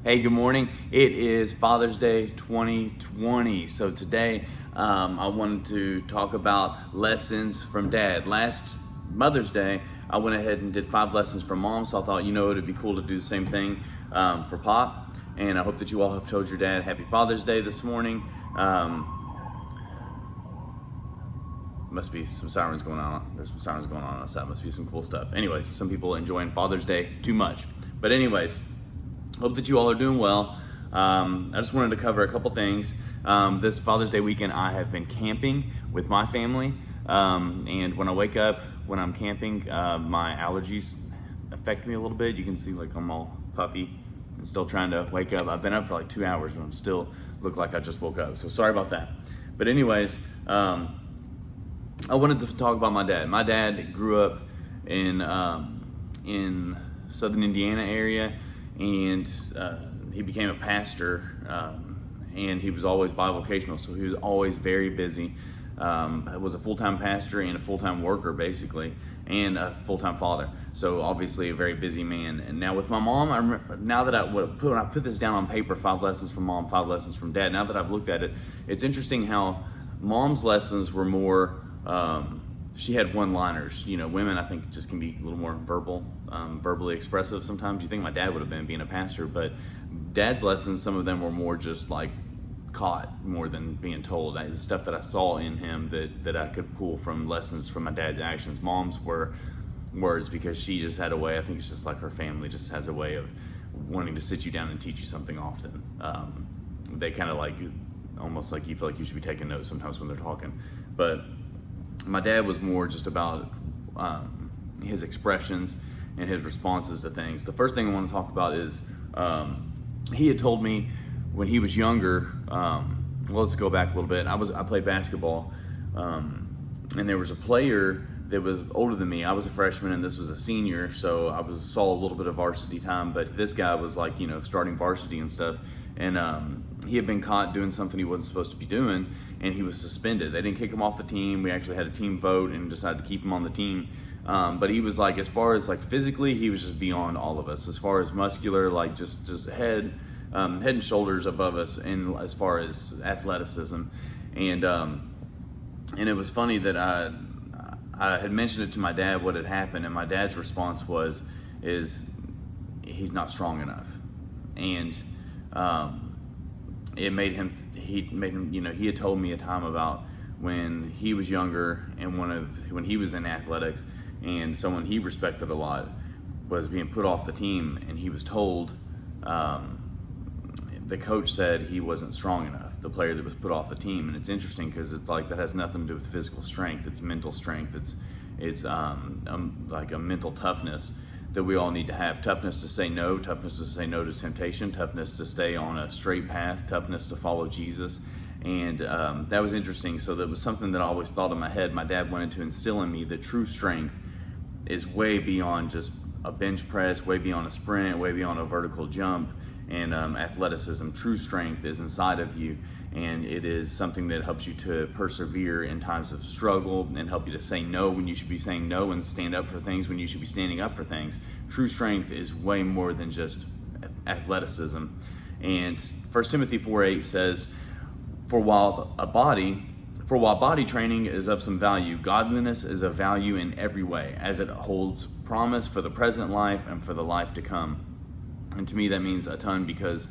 Hey, good morning. It is Father's Day 2020. So today I wanted to talk about lessons from Dad. Last Mother's Day, I went ahead and did 5 lessons from Mom. So I thought, it'd be cool to do the same thing for Pop. And I hope that you all have told your dad Happy Father's Day this morning. Must be some sirens going on. There's some sirens going on outside. Must be some cool stuff. Anyways, some people enjoying Father's Day too much. But anyways, hope that you all are doing well. I just wanted to cover a couple things. This Father's Day weekend, I have been camping with my family. And when I wake up, when I'm camping, my allergies affect me a little bit. You can see like I'm all puffy and still trying to wake up. I've been up for like 2 hours and I'm still look like I just woke up. So sorry about that. But anyways, I wanted to talk about my dad. My dad grew up in southern Indiana area, and he became a pastor, and he was always bivocational, so he was always very busy. Was a full-time pastor and a full-time worker, basically, and a full-time father. So obviously a very busy man. And now with my mom, I remember, now that when I put this down on paper, 5 lessons from Mom, 5 lessons from Dad. Now that I've looked at it, it's interesting how Mom's lessons were more. She had one-liners. Women I think just can be a little more verbally expressive sometimes. You think my dad would have been being a pastor, but Dad's lessons, some of them were more just like caught more than being told. The stuff that I saw in him that I could pull from lessons from my dad's actions. Mom's were words because she just had a way. I think it's just like her family just has a way of wanting to sit you down and teach you something often. They kind of like almost like you feel like you should be taking notes sometimes when they're talking, but my dad was more just about his expressions and his responses to things. The first thing I want to talk about is he had told me when he was younger. Let's go back a little bit. I played basketball, and there was a player that was older than me. I was a freshman and this was a senior, so I saw a little bit of varsity time. But this guy was like starting varsity and stuff, and he had been caught doing something he wasn't supposed to be doing, and he was suspended. They didn't kick him off the team. We actually had a team vote and decided to keep him on the team. But he was like, as far as like physically, he was just beyond all of us. As far as muscular, like just head and shoulders above us, and as far as athleticism. And it was funny that I had mentioned it to my dad what had happened, and my dad's response is he's not strong enough. And he had told me a time about when he was younger and when he was in athletics, and someone he respected a lot was being put off the team, and he was told, the coach said he wasn't strong enough, the player that was put off the team. And it's interesting because it's like that has nothing to do with physical strength. It's mental strength. It's like a mental toughness that we all need to have. Toughness to say no to temptation, toughness to stay on a straight path, toughness to follow Jesus. And that was interesting. So that was something that I always thought in my head. My dad wanted to instill in me that true strength is way beyond just a bench press, way beyond a sprint, way beyond a vertical jump. And athleticism, true strength is inside of you, and it is something that helps you to persevere in times of struggle and help you to say no when you should be saying no, and stand up for things when you should be standing up for things. True strength is way more than just athleticism. And 1 Timothy 4:8 says, For while body training is of some value, godliness is of value in every way, as it holds promise for the present life and for the life to come. And to me, that means a ton, because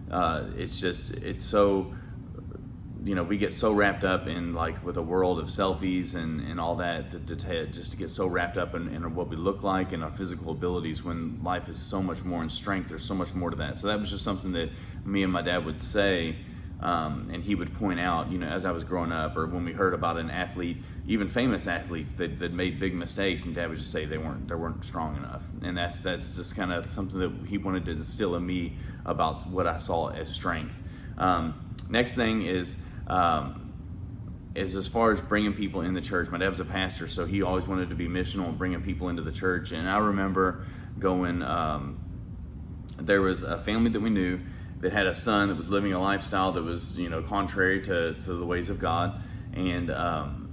it's so, we get so wrapped up in like with a world of selfies and all that, just to get so wrapped up in what we look like and our physical abilities, when life is so much more in strength. There's so much more to that. So that was just something that me and my dad would say, and he would point out, as I was growing up, or when we heard about an athlete, even famous athletes that made big mistakes, and Dad would just say they weren't strong enough. And that's just kind of something that he wanted to instill in me about what I saw as strength. Next thing is as far as bringing people in the church. My dad was a pastor, so he always wanted to be missional and bringing people into the church. And I remember going, there was a family that we knew that had a son that was living a lifestyle that was, contrary to the ways of God. And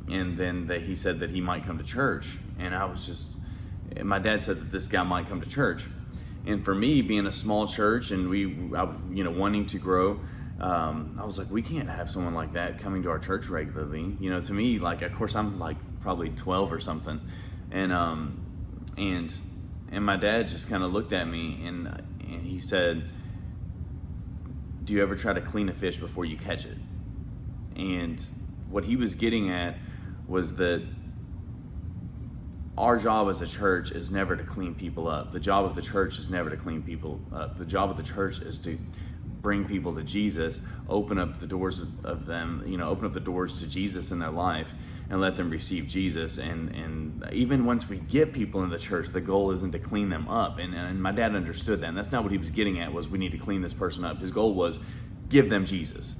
then he said that he might come to church. And my dad said that this guy might come to church. And for me, being a small church and wanting to grow, I was like, we can't have someone like that coming to our church regularly. To me, like, of course, I'm like probably 12 or something, and my dad just kind of looked at me and he said, "Do you ever try to clean a fish before you catch it?" And what he was getting at was that our job as a church is never to clean people up. The job of the church is never to clean people up. The job of the church is to bring people to Jesus, open up the doors of them, open up the doors to Jesus in their life and let them receive Jesus. And even once we get people in the church, the goal isn't to clean them up. And my dad understood that. And that's not what he was getting at, was we need to clean this person up. His goal was give them Jesus.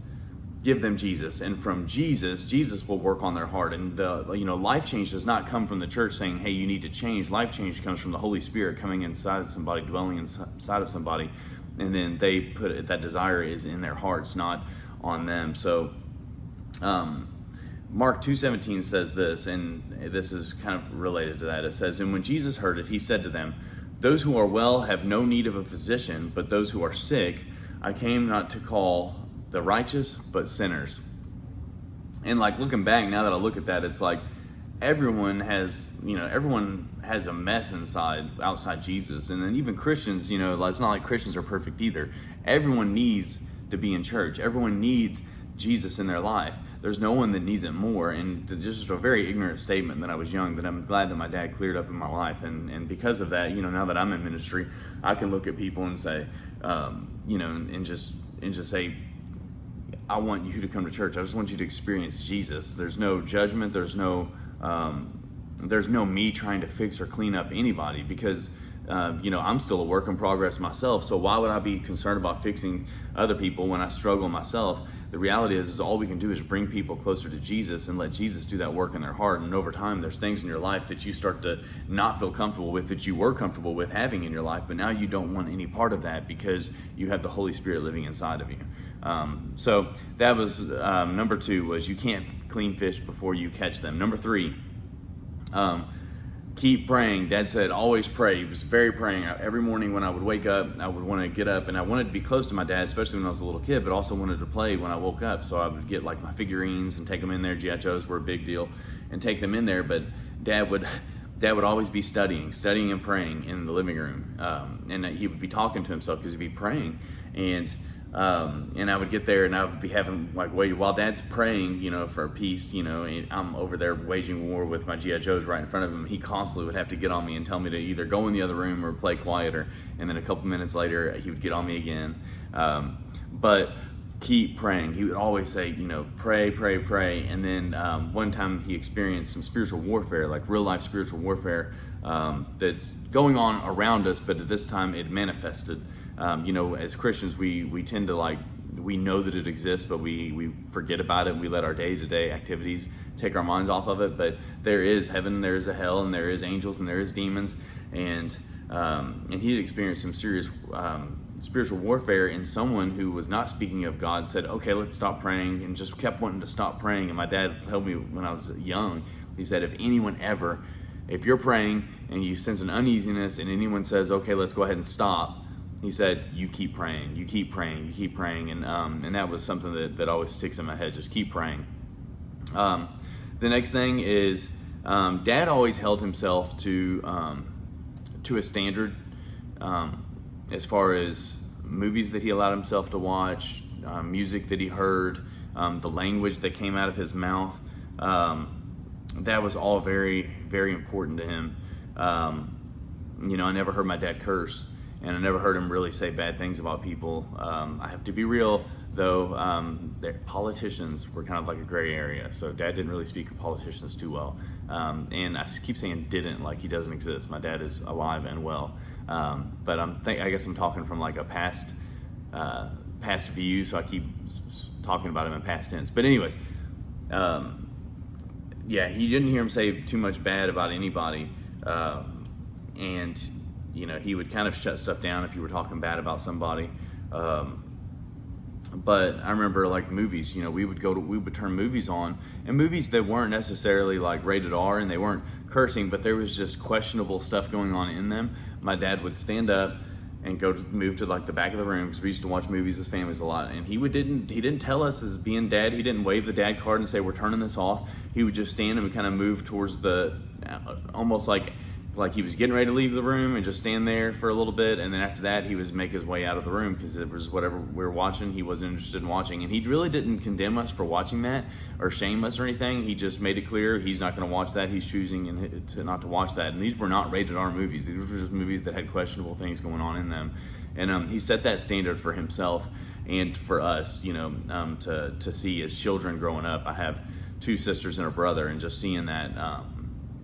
Give them Jesus, and from Jesus will work on their heart. And life change does not come from the church saying, "Hey, you need to change." Life change comes from the Holy Spirit coming inside of somebody, dwelling inside of somebody, and then they put it, that desire is in their hearts, not on them. So, Mark 2:17 says this, and this is kind of related to that. It says, "And when Jesus heard it, he said to them, 'Those who are well have no need of a physician, but those who are sick. I came not to call the righteous, but sinners.'" And like, looking back, now that I look at that, it's like everyone has a mess outside Jesus. And then even Christians, it's not like Christians are perfect either. Everyone needs to be in church. Everyone needs Jesus in their life. There's no one that needs it more. And just a very ignorant statement that I was young, that I'm glad that my dad cleared up in my life. And because of that, now that I'm in ministry, I can look at people and say, and just say, I want you to come to church. I just want you to experience Jesus. There's no judgment. There's no me trying to fix or clean up anybody, because I'm still a work in progress myself. So why would I be concerned about fixing other people when I struggle myself? The reality is all we can do is bring people closer to Jesus and let Jesus do that work in their heart. And over time, there's things in your life that you start to not feel comfortable with, that you were comfortable with having in your life, but now you don't want any part of that because you have the Holy Spirit living inside of you. So that was number 2, was you can't clean fish before you catch them. Number 3, keep praying. Dad said always pray. He was very praying. Every morning when I would wake up, I would want to get up, and I wanted to be close to my dad, especially when I was a little kid, but also wanted to play when I woke up. So I would get like my figurines and take them in there. G.I. Joes were a big deal, and take them in there. But Dad would always be studying and praying in the living room, and he would be talking to himself because he'd be praying. And I would get there and I would be having while Dad's praying, for peace, I'm over there waging war with my G.I. Joes right in front of him. He constantly would have to get on me and tell me to either go in the other room or play quieter. And then a couple minutes later, he would get on me again. But keep praying. He would always say, pray, pray, pray. And then one time he experienced some spiritual warfare, like real life spiritual warfare, that's going on around us, but at this time it manifested. As Christians, we tend to we know that it exists, but we forget about it. We let our day-to-day activities take our minds off of it. But there is heaven, there is a hell, and there is angels, and there is demons. And he had experienced some serious spiritual warfare, and someone who was not speaking of God said, "Okay, let's stop praying," and just kept wanting to stop praying. And my dad told me when I was young, he said, if you're praying and you sense an uneasiness and anyone says, "Okay, let's go ahead and stop," he said, you keep praying, you keep praying, you keep praying. And that was something that always sticks in my head, just keep praying. The next thing is, Dad always held himself to a standard, as far as movies that he allowed himself to watch, music that he heard, the language that came out of his mouth. That was all very, very important to him. I never heard my dad curse. And I never heard him really say bad things about people. I have to be real, though, politicians were kind of like a gray area. So Dad didn't really speak of politicians too well. And I keep saying didn't, like he doesn't exist. My dad is alive and well. But I guess I'm talking from like a past view, so I keep talking about him in past tense. But anyways, he didn't hear him say too much bad about anybody. And he would kind of shut stuff down if you were talking bad about somebody. But I remember movies, we would turn movies on, and movies that weren't necessarily rated R and they weren't cursing, but there was just questionable stuff going on in them. My dad would stand up and move to like the back of the room, because we used to watch movies as families a lot. And he didn't tell us as being dad. He didn't wave the dad card and say, we're turning this off. He would just stand and kind of move towards the, almost like he was getting ready to leave the room, and just stand there for a little bit. And then after that, he would make his way out of the room, because it was whatever we were watching, he wasn't interested in watching. And he really didn't condemn us for watching that or shame us or anything. He just made it clear he's not going to watch that. He's choosing not to watch that. And these were not rated R movies. These were just movies that had questionable things going on in them. And he set that standard for himself and for us, to see as children growing up. I have 2 sisters and a brother, and just seeing that,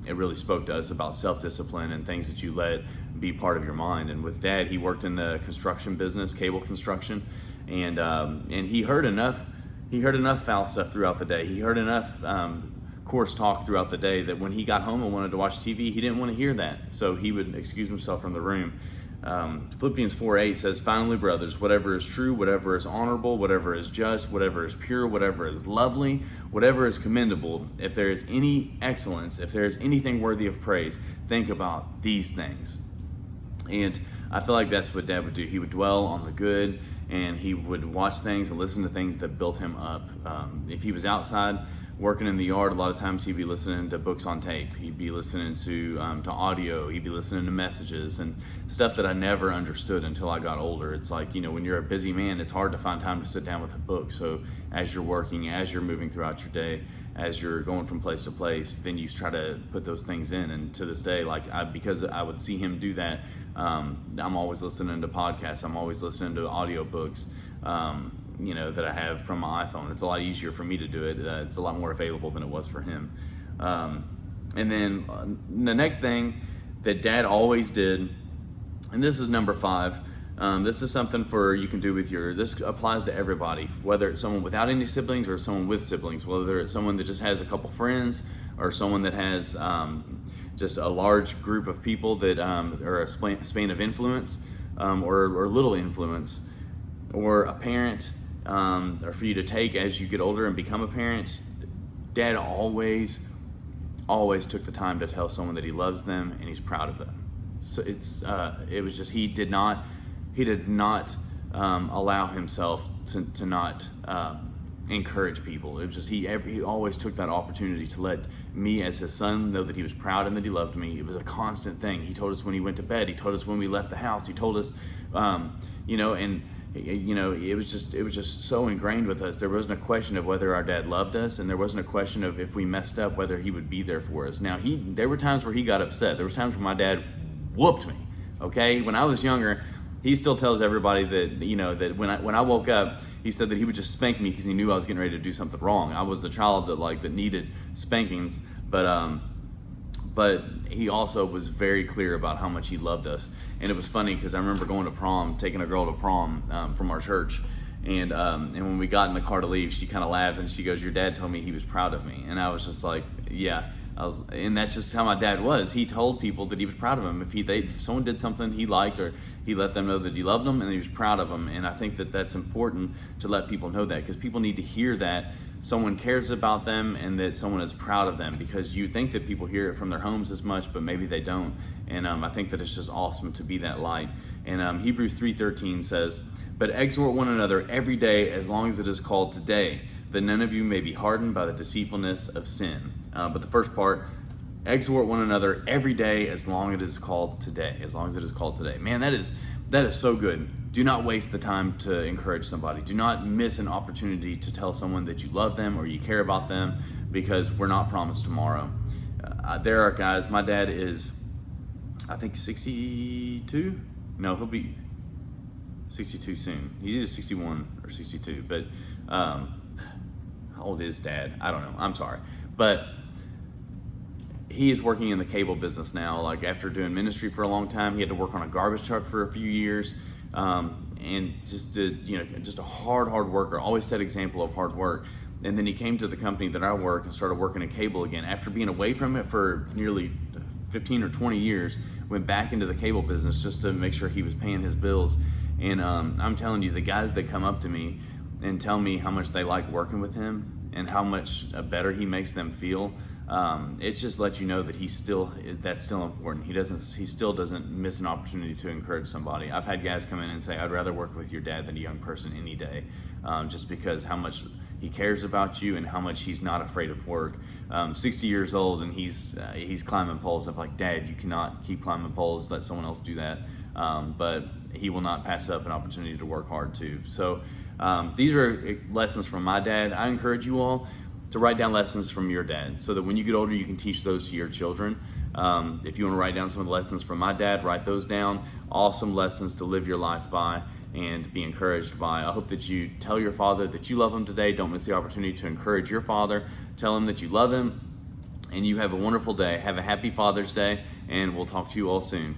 it really spoke to us about self-discipline and things that you let be part of your mind. And with Dad, he worked in the construction business, cable construction, and he heard enough foul stuff throughout the day. He heard enough coarse talk throughout the day that when he got home and wanted to watch TV, he didn't want to hear that. So he would excuse himself from the room. Philippians 4:8 says, finally, brothers, whatever is true, whatever is honorable, whatever is just, whatever is pure, whatever is lovely, whatever is commendable, if there is any excellence, if there is anything worthy of praise, think about these things. And I feel like that's what Dad would do. He would dwell on the good, and he would watch things and listen to things that built him up. If he was outside working in the yard, a lot of times he'd be listening to books on tape. He'd be listening to audio. He'd be listening to messages and stuff that I never understood until I got older. It's like, when you're a busy man, it's hard to find time to sit down with a book. So as you're working, as you're moving throughout your day, as you're going from place to place, then you try to put those things in. And to this day, because I would see him do that, I'm always listening to podcasts. I'm always listening to audiobooks. That I have from my iPhone. It's a lot easier for me to do it. It's a lot more available than it was for him. And then the next thing that Dad always did, and this is number 5, this is something you can do with this applies to everybody, whether it's someone without any siblings or someone with siblings, whether it's someone that just has a couple friends or someone that has just a large group of people that are a span of influence or little influence, or a parent, or for you to take as you get older and become a parent. Dad always took the time to tell someone that he loves them and he's proud of them. So it was just, he did not allow himself to not encourage people. It was just, he always took that opportunity to let me as his son know that he was proud and that he loved me. It was a constant thing. He told us when he went to bed. He told us when we left the house. He told us, it was just so ingrained with us. There wasn't a question of whether our dad loved us, and there wasn't a question of if we messed up, whether he would be there for us. Now, there were times where he got upset. There was times where my dad whooped me. Okay, when I was younger, he still tells everybody that that when I woke up, he said that he would just spank me because he knew I was getting ready to do something wrong. I was a child that needed spankings, but he also was very clear about how much he loved us. And it was funny because I remember going to prom, taking a girl to prom from our church, and when we got in the car to leave, she kind of laughed and she goes, "Your dad told me he was proud of me." And I was just like, yeah. And that's just how my dad was. He told people that he was proud of them. If someone did something he liked, or he let them know that he loved them and he was proud of them. And I think that that's important to let people know that, because people need to hear that someone cares about them and that someone is proud of them, because you think that people hear it from their homes as much, but maybe they don't. And I think that it's just awesome to be that light. And Hebrews 3:13 says, "But exhort one another every day as long as it is called today, that none of you may be hardened by the deceitfulness of sin." But the first part, exhort one another every day as long as it is called today. As long as it is called today. Man, that is so good. Do not waste the time to encourage somebody. Do not miss an opportunity to tell someone that you love them or you care about them, because we're not promised tomorrow. There are guys, my dad is, I think 62? No, he'll be 62 soon. He's either 61 or 62, but how old is Dad? I don't know. I'm sorry. But he is working in the cable business now. After doing ministry for a long time, he had to work on a garbage truck for a few years, and just a hard worker. Always set example of hard work. And then he came to the company that I work and started working in cable again. After being away from it for nearly 15 or 20 years, went back into the cable business just to make sure he was paying his bills. And I'm telling you, the guys that come up to me and tell me how much they like working with him, and how much better he makes them feel, it just lets you know that that's still important. He still doesn't miss an opportunity to encourage somebody. I've had guys come in and say, I'd rather work with your dad than a young person any day, just because how much he cares about you and how much he's not afraid of work. 60 years old and he's climbing poles. I'm like, Dad, you cannot keep climbing poles. Let someone else do that. But he will not pass up an opportunity to work hard too. So these are lessons from my dad. I encourage you all to write down lessons from your dad so that when you get older, you can teach those to your children. If you want to write down some of the lessons from my dad, write those down. Awesome lessons to live your life by and be encouraged by. I hope that you tell your father that you love him today. Don't miss the opportunity to encourage your father. Tell him that you love him, and you have a wonderful day. Have a happy Father's Day, and we'll talk to you all soon.